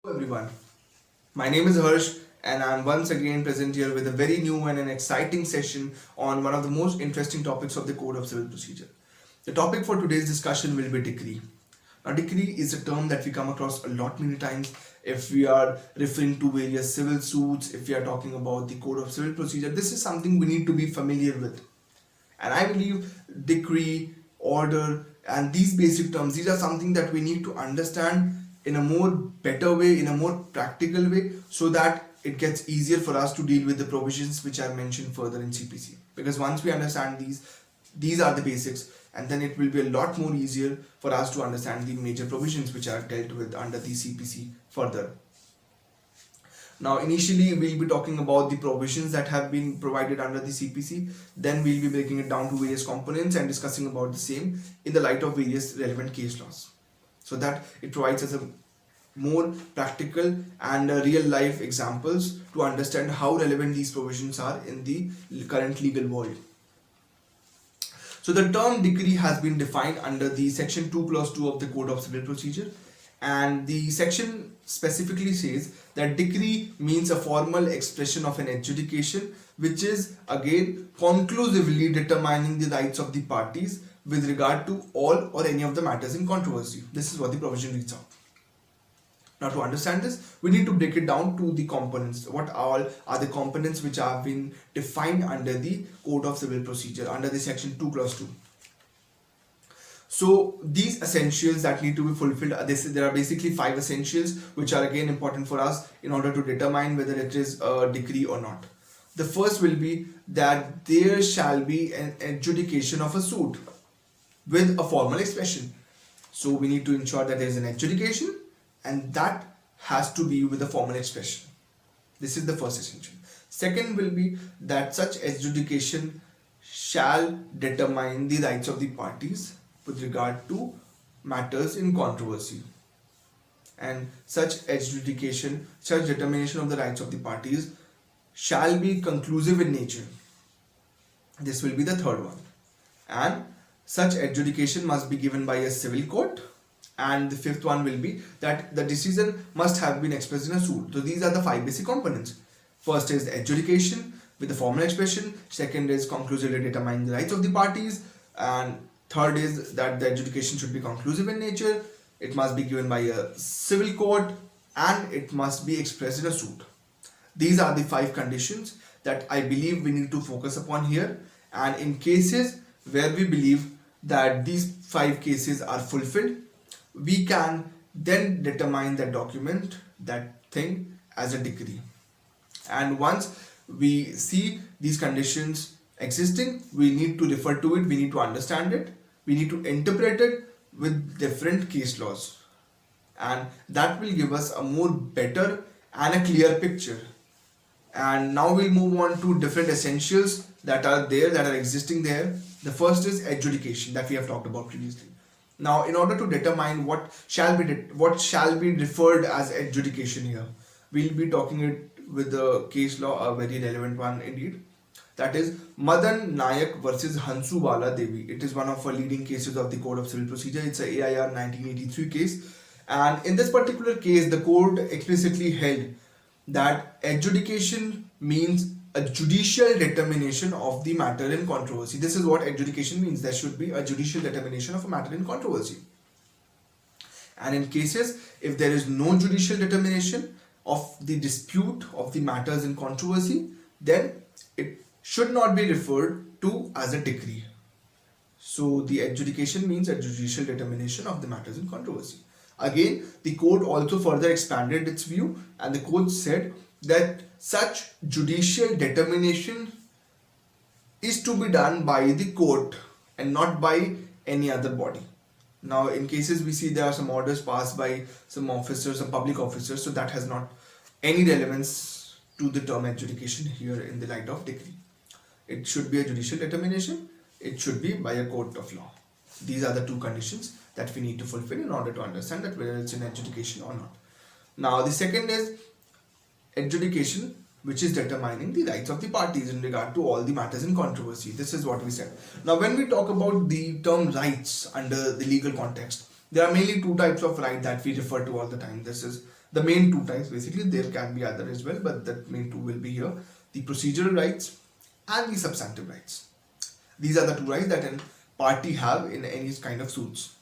Hello everyone, my name is Harsh and I'm once again present here with a very new and an exciting session on one of the most interesting topics of the Code of Civil Procedure. The topic for today's discussion will be decree. Now, decree is a term that we come across a lot many times if we are referring to various civil suits, if we are talking about the Code of Civil Procedure. This is something we need to be familiar with. And I believe decree, order, and these basic terms, these are something that we need to understand in a more better way, in a more practical way, so that it gets easier for us to deal with the provisions which are mentioned further in CPC. Because once we understand these are the basics, and then it will be a lot more easier for us to understand the major provisions which are dealt with under the CPC further. Now, initially, we'll be talking about the provisions that have been provided under the CPC. Then we'll be breaking it down to various components and discussing about the same in the light of various relevant case laws, so that it provides us a more practical and real life examples to understand how relevant these provisions are in the current legal world. So the term decree has been defined under the section 2 clause 2 of the Code of Civil Procedure, and the section specifically says that decree means a formal expression of an adjudication which is again conclusively determining the rights of the parties with regard to all or any of the matters in controversy. This is what the provision reads out. Now, to understand this, we need to break it down to the components. What all are the components which have been defined under the Code of Civil Procedure, under the section 2 clause 2. So these essentials that need to be fulfilled, there are basically 5 essentials which are again important for us in order to determine whether it is a decree or not. The first will be that there shall be an adjudication of a suit with a formal expression. So we need to ensure that there is an adjudication, and that has to be with a formal expression. This is the first essential. Second will be that such adjudication shall determine the rights of the parties with regard to matters in controversy, and such adjudication, such determination of the rights of the parties shall be conclusive in nature. This will be the third one. And such adjudication must be given by a civil court. And the fifth one will be that the decision must have been expressed in a suit. So these are the 5 basic components. First is the adjudication with the formal expression. Second is conclusively determining the rights of the parties. And third is that the adjudication should be conclusive in nature. It must be given by a civil court, and it must be expressed in a suit. These are the 5 conditions that I believe we need to focus upon here. And in cases where we believe that these 5 cases are fulfilled, we can then determine that document, that thing, as a decree. And once we see these conditions existing, we need to refer to it, we need to understand it, we need to interpret it with different case laws, and that will give us a more better and a clear picture. And now we'll move on to different essentials that are there, that are existing there. The first is adjudication, that we have talked about previously. Now, in order to determine what shall be referred as adjudication here, we'll be talking it with the case law, a very relevant one indeed. That is Madan Nayak versus Hansubala Devi. It is one of the leading cases of the Code of Civil Procedure. It's a AIR 1983 case. And in this particular case, the court explicitly held that adjudication means a judicial determination of the matter in controversy. This is what adjudication means. There should be a judicial determination of a matter in controversy. And in cases, if there is no judicial determination of the dispute of the matters in controversy, then it should not be referred to as a decree. So the adjudication means a judicial determination of the matters in controversy. Again, the court also further expanded its view, and the court said that such judicial determination is to be done by the court and not by any other body. Now, in cases we see there are some orders passed by some officers, some public officers, so that has not any relevance to the term adjudication here in the light of decree. It should be a judicial determination, it should be by a court of law. These are the 2 conditions that we need to fulfill in order to understand that whether it's an adjudication or not. Now, the second is adjudication, which is determining the rights of the parties in regard to all the matters in controversy. This is what we said. Now, when we talk about the term rights under the legal context, there are mainly 2 types of right that we refer to all the time. This is The main two types, basically, there can be other as well, but the main two will be here: the procedural rights and the substantive rights. These are the two rights that a party have in any kind of suits.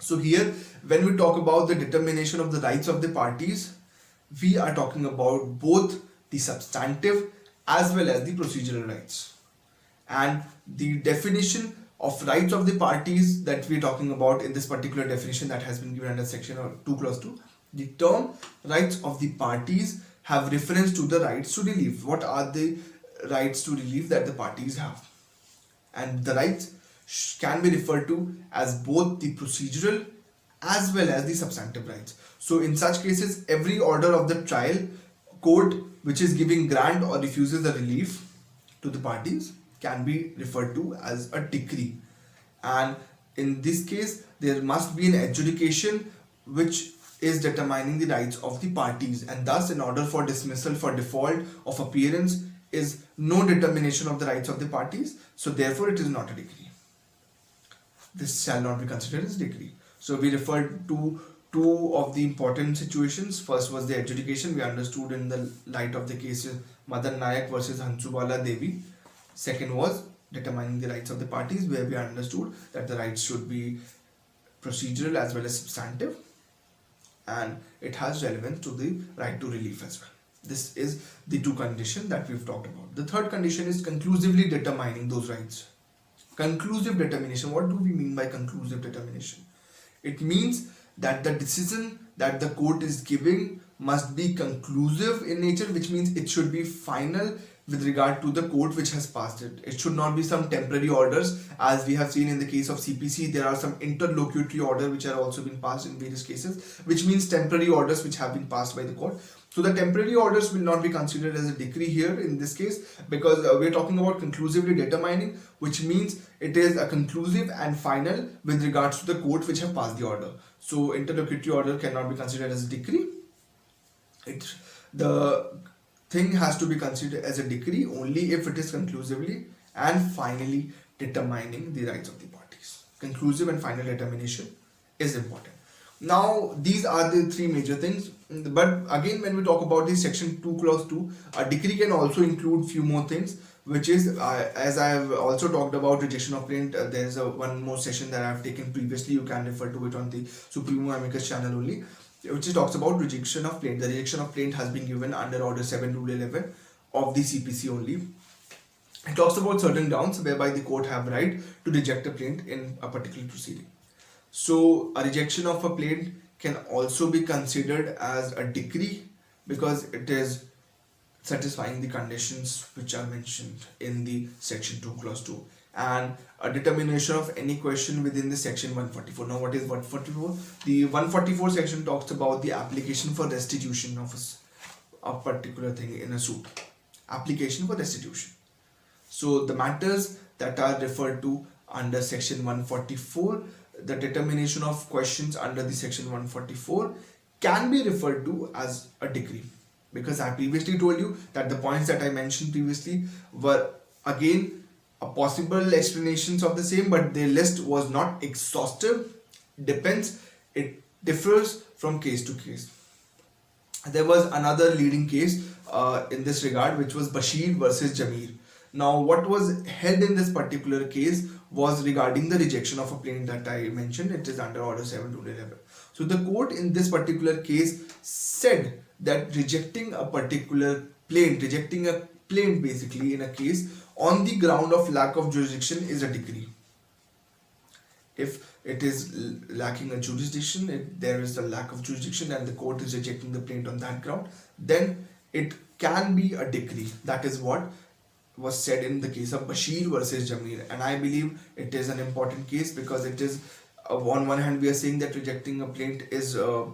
So here, when we talk about the determination of the rights of the parties, we are talking about both the substantive as well as the procedural rights. And the definition of rights of the parties that we are talking about in this particular definition that has been given under section 2 clause 2, the term rights of the parties have reference to the rights to relief. What are the rights to relief that the parties have? And the rights can be referred to as both the procedural as well as the substantive rights. So in such cases, every order of the trial court which is giving grant or refuses the relief to the parties can be referred to as a decree. And in this case, there must be an adjudication which is determining the rights of the parties, and thus in order for dismissal for default of appearance is no determination of the rights of the parties, so therefore it is not a decree. This shall not be considered as decree. So we referred to two of the important situations. First was the adjudication, we understood in the light of the cases Madan Nayak versus Hansubala Devi. Second was determining the rights of the parties, where we understood that the rights should be procedural as well as substantive, and it has relevance to the right to relief as well. This is the two conditions that we've talked about. The third condition is conclusively determining those rights. Conclusive determination. What do we mean by conclusive determination? It means that the decision that the court is giving must be conclusive in nature, which means it should be final with regard to the court which has passed it. It should not be some temporary orders, as we have seen in the case of CPC. There are some interlocutory orders which are also being passed in various cases, which means temporary orders which have been passed by the court. So the temporary orders will not be considered as a decree here in this case, because we are talking about conclusively determining, which means it is a conclusive and final with regards to the court which have passed the order. So interlocutory order cannot be considered as a decree. The thing has to be considered as a decree only if it is conclusively and finally determining the rights of the parties. Conclusive and final determination is important. Now these are the three major things, but again when we talk about this section 2 clause 2, a decree can also include few more things, which is as I have also talked about rejection of plaint. There is one more session that I have taken previously. You can refer to it on the Supremo Amicus channel only, which talks about rejection of plaint. The rejection of plaint has been given under Order 7 Rule 11 of the CPC only. It talks about certain grounds whereby the court have right to reject a plaint in a particular proceeding. So a rejection of a plaint can also be considered as a decree because it is satisfying the conditions which are mentioned in the section 2 clause 2, and a determination of any question within the section 144. Now what is 144? The 144 section talks about the application for restitution of a particular thing in a suit. Application for restitution. So the matters that are referred to under section 144, the determination of questions under the section 144 can be referred to as a decree, because I previously told you that the points that I mentioned previously were again a possible explanations of the same, but the list was not exhaustive. Depends, it differs from case to case. There was another leading case in this regard, which was Bashir versus Jamir. Now what was held in this particular case was regarding the rejection of a plaint that I mentioned. It is under Order 7 Rule 11. So the court in this particular case said that rejecting a particular plaint, basically in a case on the ground of lack of jurisdiction is a decree. If it is lacking a jurisdiction, there is a lack of jurisdiction and the court is rejecting the plaint on that ground, then it can be a decree. That is what was said in the case of Bashir versus Jamir, and I believe it is an important case because it is on one hand we are saying that rejecting a plaint is a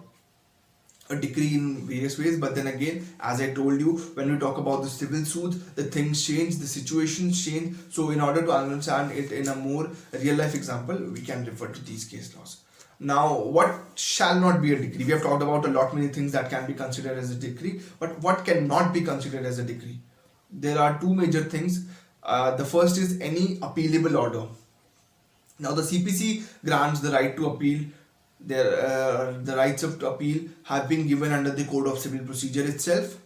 decree in various ways, but then again, as I told you, when we talk about the civil suits, the things change, the situations change. So in order to understand it in a more real life example, we can refer to these case laws. Now what shall not be a decree? We have talked about a lot many things that can be considered as a decree, but what cannot be considered as a decree? There are two major things. The first is any appealable order. Now the CPC grants the right to appeal the rights of appeal have been given under the Code of Civil Procedure itself.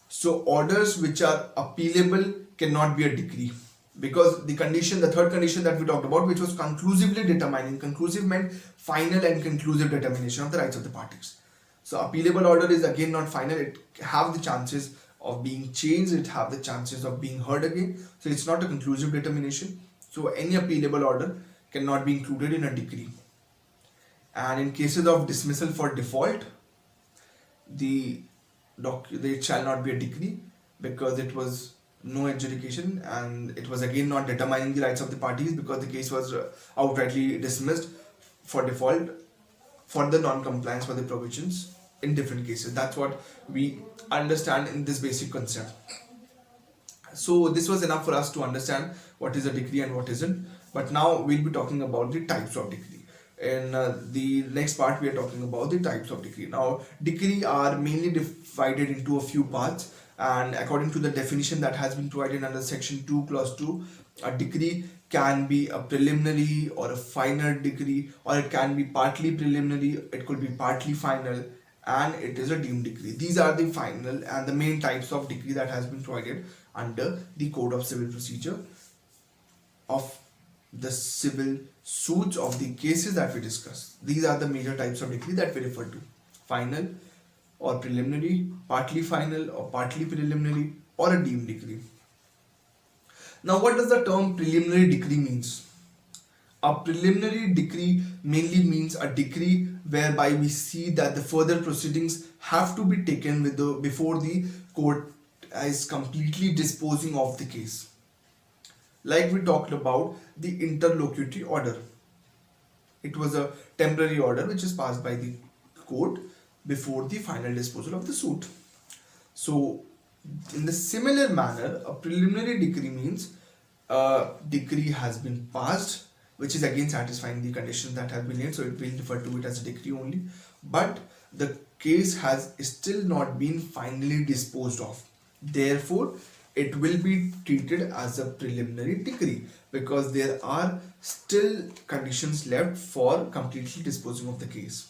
So orders which are appealable cannot be a decree, because the third condition that we talked about, which was conclusively determining. Conclusive meant final and conclusive determination of the rights of the parties. So appealable order is again not final. It have the chances of being changed. It have the chances of being heard again. So it's not a conclusive determination. So any appealable order cannot be included in a decree. And in cases of dismissal for default, it shall not be a decree, because it was no adjudication and it was again not determining the rights of the parties, because the case was outrightly dismissed for default for the non-compliance for the provisions in different cases. That's what we understand in this basic concept. So this was enough for us to understand what is a decree and what isn't. But now we'll be talking about the types of decree. In the next part, we are talking about the types of decree. Now, decree are mainly divided into a few parts, and according to the definition that has been provided under section 2 clause 2, a decree can be a preliminary or a final decree, or it can be partly preliminary, it could be partly final, and it is a deemed decree. These are the final and the main types of decree that has been provided under the Code of Civil Procedure of the civil suits of the cases that we discussed. These are the major types of decree that we refer to: final or preliminary, partly final or partly preliminary, or a deemed decree. Now, what does the term preliminary decree means? A preliminary decree mainly means a decree whereby we see that the further proceedings have to be taken before the court is completely disposing of the case. Like we talked about the interlocutory order. It was a temporary order which is passed by the court before the final disposal of the suit. So, in the similar manner, a preliminary decree means a decree has been passed, which is again satisfying the conditions that have been laid, so it will refer to it as a decree only. But the case has still not been finally disposed of. Therefore, it will be treated as a preliminary decree, because there are still conditions left for completely disposing of the case.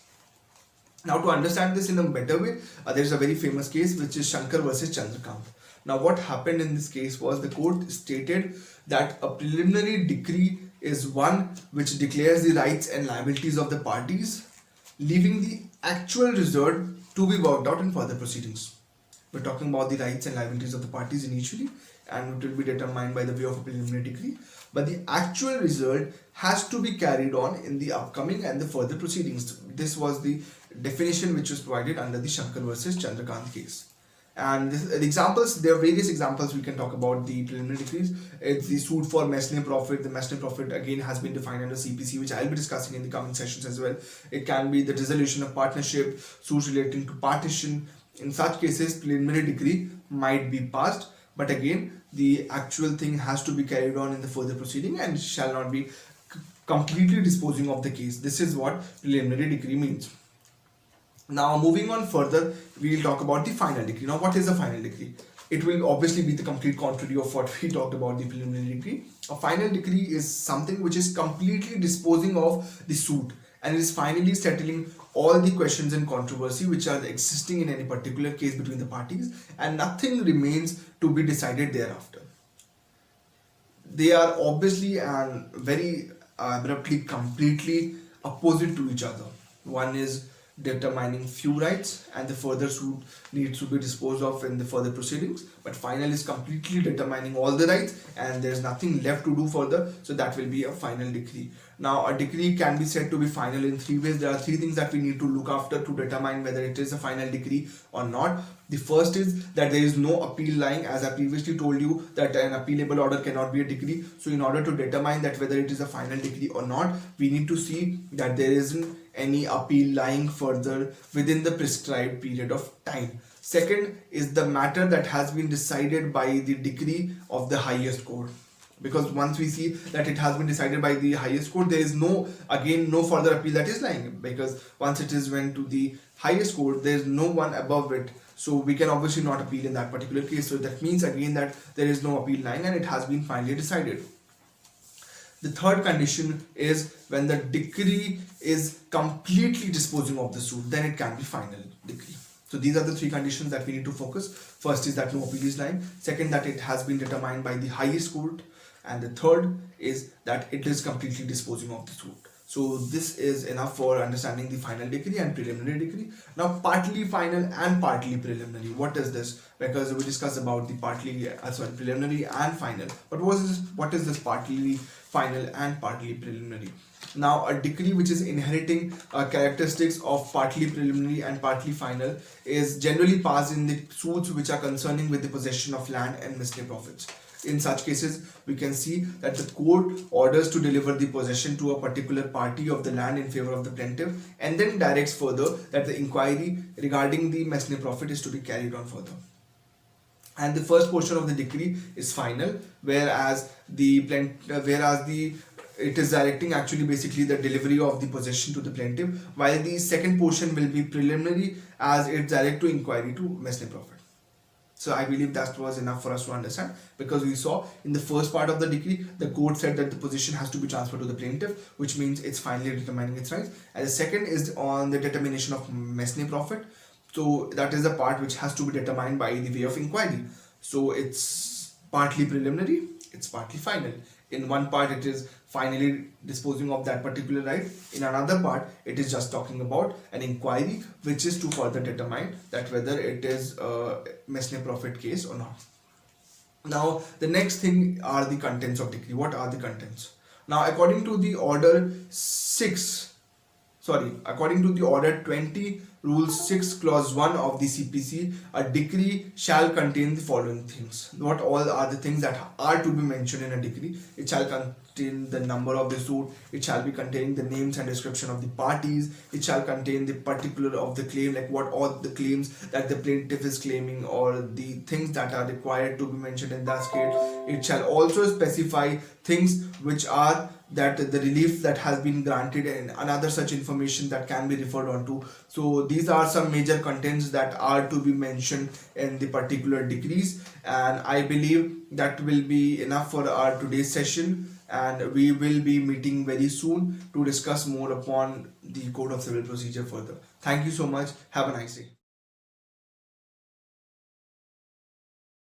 Now, to understand this in a better way, there is a very famous case which is Shankar versus Chandrakant. Now, what happened in this case was the court stated that a preliminary decree is one which declares the rights and liabilities of the parties, leaving the actual result to be worked out in further proceedings. We're talking about the rights and liabilities of the parties initially, and it will be determined by the way of a preliminary decree. But the actual result has to be carried on in the upcoming and the further proceedings. This was the definition which was provided under the Shankar versus Chandrakant case. And the examples, there are various examples we can talk about the preliminary decrees. It's the suit for Messner profit. The Messner profit again has been defined under CPC, which I'll be discussing in the coming sessions as well. It can be the dissolution of partnership, suits relating to partition. In such cases, preliminary decree might be passed, but again, the actual thing has to be carried on in the further proceeding and shall not be completely disposing of the case. This is what preliminary decree means. Now, moving on further, we will talk about the final decree. Now, what is a final decree? It will obviously be the complete contrary of what we talked about the preliminary decree. A final decree is something which is completely disposing of the suit, and it is finally settling all the questions and controversy which are existing in any particular case between the parties, and nothing remains to be decided thereafter. They are obviously and very abruptly completely opposite to each other. One is determining few rights and the further suit needs to be disposed of in the further proceedings, but final is completely determining all the rights and there's nothing left to do further, so that will be a final decree. Now, a decree can be said to be final in three ways. There are three things that we need to look after to determine whether it is a final decree or not. The first is that there is no appeal lying, as I previously told you that an appealable order cannot be a decree. So in order to determine that whether it is a final decree or not, we need to see that there isn't any appeal lying further within the prescribed period of time. Second is the matter that has been decided by the decree of the highest court. Because once we see that it has been decided by the highest court, there is no further appeal that is lying, because once it is went to the highest court, there is no one above it, so we can obviously not appeal in that particular case. So that means again that there is no appeal lying and it has been finally decided. The third condition is when the decree is completely disposing of the suit, then it can be final decree. So these are the three conditions that we need to focus. First is that no appeal is lying. Second, that it has been determined by the highest court. And the third is that it is completely disposing of the suit. So this is enough for understanding the final decree and preliminary decree. Now partly final and partly preliminary. What is this? Because we discussed about the preliminary and final. But what is this partly final and partly preliminary? Now a decree which is inheriting characteristics of partly preliminary and partly final is generally passed in the suits which are concerning with the possession of land and misdemeanor profits. In such cases, we can see that the court orders to deliver the possession to a particular party of the land in favor of the plaintiff, and then directs further that the inquiry regarding the mesne profit is to be carried on further. And the first portion of the decree is final, whereas it is directing actually basically the delivery of the possession to the plaintiff, while the second portion will be preliminary as it direct to inquiry to mesne profit. So I believe that was enough for us to understand, because we saw in the first part of the decree, the court said that the possession has to be transferred to the plaintiff, which means it's finally determining its rights. And the second is on the determination of mesne profit. So that is the part which has to be determined by the way of inquiry. So it's partly preliminary, it's partly final. In one part it is finally disposing of that particular right. In another part it is just talking about an inquiry which is to further determine that whether it is a mesne profit case or not. Now the next thing are the contents of decree. What are the contents? Now according to the order 20 Rule 6 Clause 1 of the CPC, a decree shall contain the following things. What all are the things that are to be mentioned in a decree? It shall contain the number of the suit, it shall be containing the names and description of the parties, it shall contain the particular of the claim, like what all the claims that the plaintiff is claiming or the things that are required to be mentioned in that case. It shall also specify things which are that the relief that has been granted and another such information that can be referred on to. So these are some major contents that are to be mentioned in the particular decrees, and I believe that will be enough for our today's session, and we will be meeting very soon to discuss more upon the Code of Civil Procedure further. Thank you so much. Have a nice day.